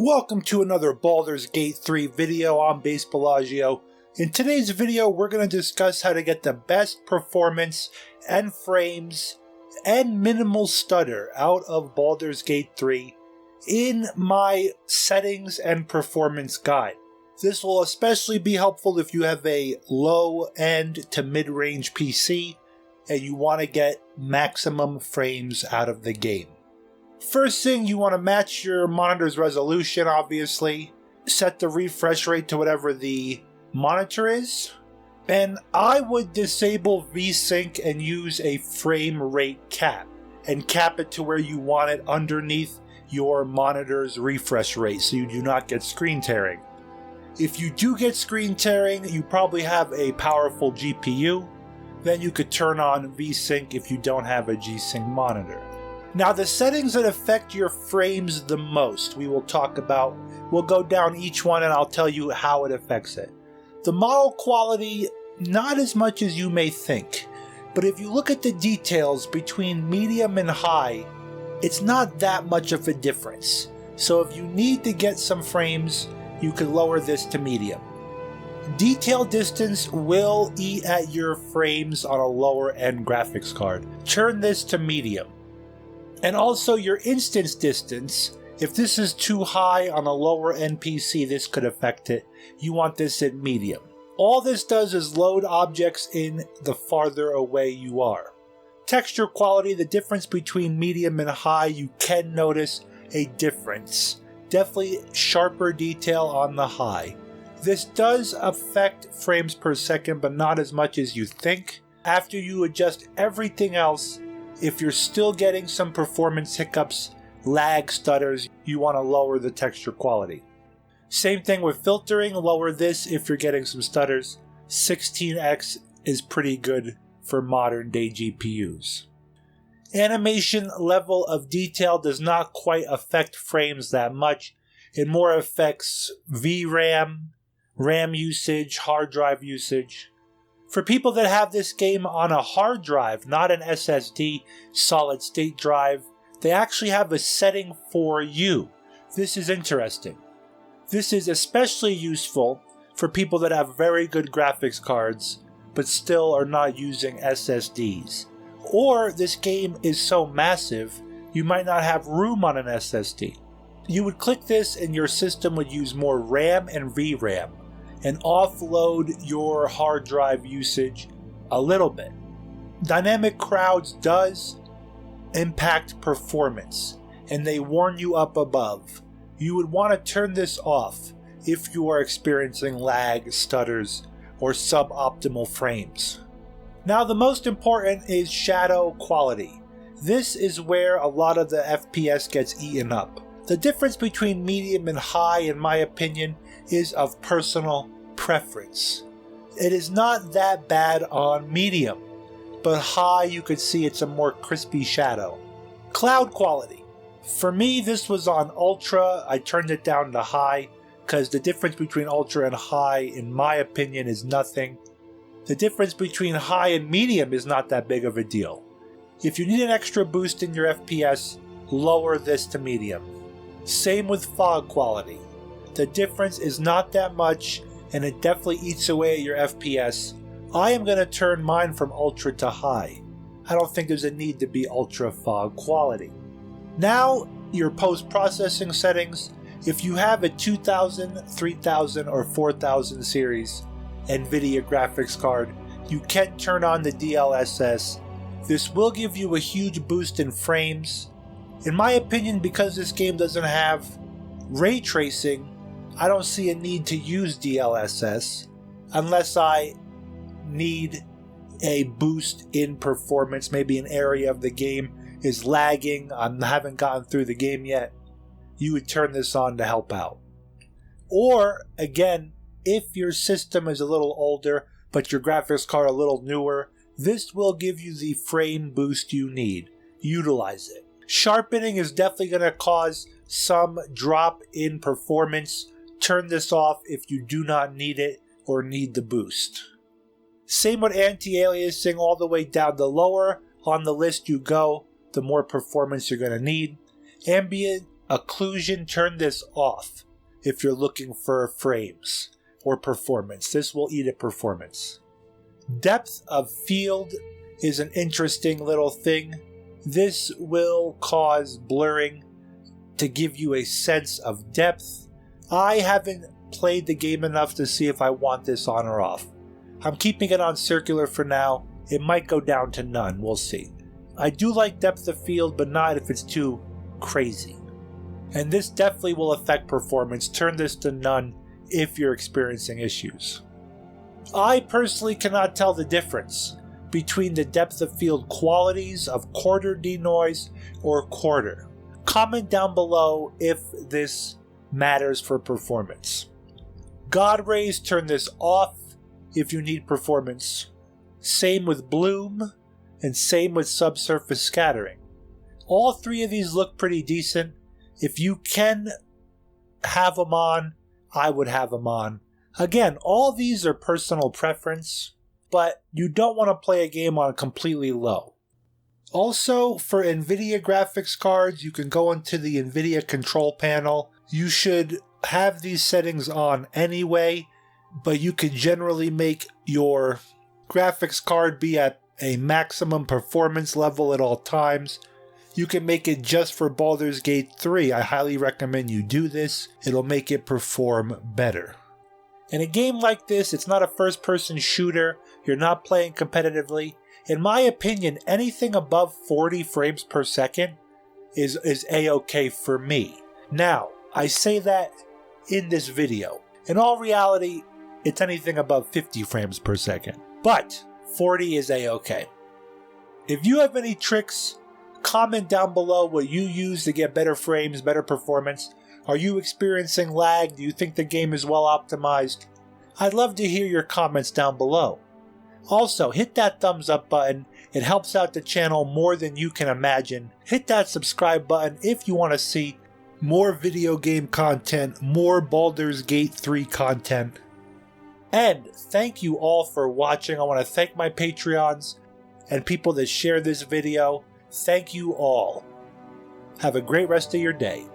Welcome to another Baldur's Gate 3 video. I'm BasedBellagio. In today's video, we're going to discuss how to get the best performance and frames and minimal stutter out of Baldur's Gate 3 in my settings and performance guide. This will especially be helpful if you have a low-end to mid-range PC and you want to get maximum frames out of the game. First thing, you want to match your monitor's resolution, obviously. Set the refresh rate to whatever the monitor is. And I would disable VSync and use a frame rate cap. And cap it to where you want it underneath your monitor's refresh rate so you do not get screen tearing. If you do get screen tearing, you probably have a powerful GPU. Then you could turn on VSync if you don't have a G-Sync monitor. Now, the settings that affect your frames the most, we will talk about. We'll go down each one and I'll tell you how it affects it. The model quality, not as much as you may think, but if you look at the details between medium and high, it's not that much of a difference. So if you need to get some frames, you can lower this to medium. Detail distance will eat at your frames on a lower end graphics card. Turn this to medium. And also your instance distance, if this is too high on a lower end PC, this could affect it. You want this at medium. All this does is load objects in the farther away you are. Texture quality, the difference between medium and high, you can notice a difference. Definitely sharper detail on the high. This does affect frames per second, but not as much as you think. After you adjust everything else, if you're still getting some performance hiccups, lag, stutters, you want to lower the texture quality. Same thing with filtering, lower this if you're getting some stutters. 16x is pretty good for modern day GPUs. Animation level of detail does not quite affect frames that much. It more affects VRAM, RAM usage, hard drive usage. For people that have this game on a hard drive, not an SSD, solid state drive, they actually have a setting for you. This is interesting. This is especially useful for people that have very good graphics cards, but still are not using SSDs. Or this game is so massive, you might not have room on an SSD. You would click this and your system would use more RAM and VRAM, and offload your hard drive usage a little bit. Dynamic crowds does impact performance, and they warn you up above. You would want to turn this off if you are experiencing lag, stutters, or suboptimal frames. Now, the most important is shadow quality. This is where a lot of the FPS gets eaten up. The difference between medium and high, in my opinion, is of personal preference. It is not that bad on medium, but high you could see it's a more crispy shadow. Cloud quality. For me, this was on ultra. I turned it down to high because the difference between ultra and high, in my opinion, is nothing. The difference between high and medium is not that big of a deal. If you need an extra boost in your FPS, lower this to medium. Same with fog quality. The difference is not that much, and it definitely eats away at your FPS. I am going to turn mine from ultra to high. I don't think there's a need to be ultra fog quality. Now, your post-processing settings. If you have a 2000, 3000, or 4000 series Nvidia graphics card, you can turn on the DLSS. This will give you a huge boost in frames. In my opinion, because this game doesn't have ray tracing, I don't see a need to use DLSS unless I need a boost in performance. Maybe an area of the game is lagging, I haven't gotten through the game yet. You would turn this on to help out. Or, again, if your system is a little older, but your graphics card a little newer, this will give you the frame boost you need. Utilize it. Sharpening is definitely going to cause some drop in performance. Turn this off if you do not need it or need the boost. Same with anti-aliasing, all the way down. The lower on the list you go, the more performance you're going to need. Ambient occlusion, turn this off if you're looking for frames or performance. This will eat at performance. Depth of field is an interesting little thing. This will cause blurring to give you a sense of depth. I haven't played the game enough to see if I want this on or off. I'm keeping it on circular for now. It might go down to none, we'll see. I do like depth of field, but not if it's too crazy. And this definitely will affect performance. Turn this to none if you're experiencing issues. I personally cannot tell the difference between the depth of field qualities of quarter denoise or quarter. Comment down below if this matters for performance. God rays, turn this off if you need performance. Same with bloom, and same with subsurface scattering. All three of these look pretty decent. If you can have them on, I would have them on. Again, all these are personal preference, but you don't want to play a game on completely low. Also, for Nvidia graphics cards, you can go into the Nvidia control panel. You should have these settings on anyway, but you can generally make your graphics card be at a maximum performance level at all times. You can make it just for Baldur's Gate 3. I highly recommend you do this. It'll make it perform better. In a game like this, it's not a first-person shooter. You're not playing competitively. In my opinion, anything above 40 frames per second is a-okay for me. Now, I say that in this video. In all reality, it's anything above 50 frames per second. But 40 is a-okay. If you have any tricks, comment down below what you use to get better frames, better performance. Are you experiencing lag? Do you think the game is well optimized? I'd love to hear your comments down below. Also, hit that thumbs up button. It helps out the channel more than you can imagine. Hit that subscribe button if you want to see more video game content, more Baldur's Gate 3 content. And thank you all for watching. I want to thank my Patreons and people that share this video. Thank you all. Have a great rest of your day.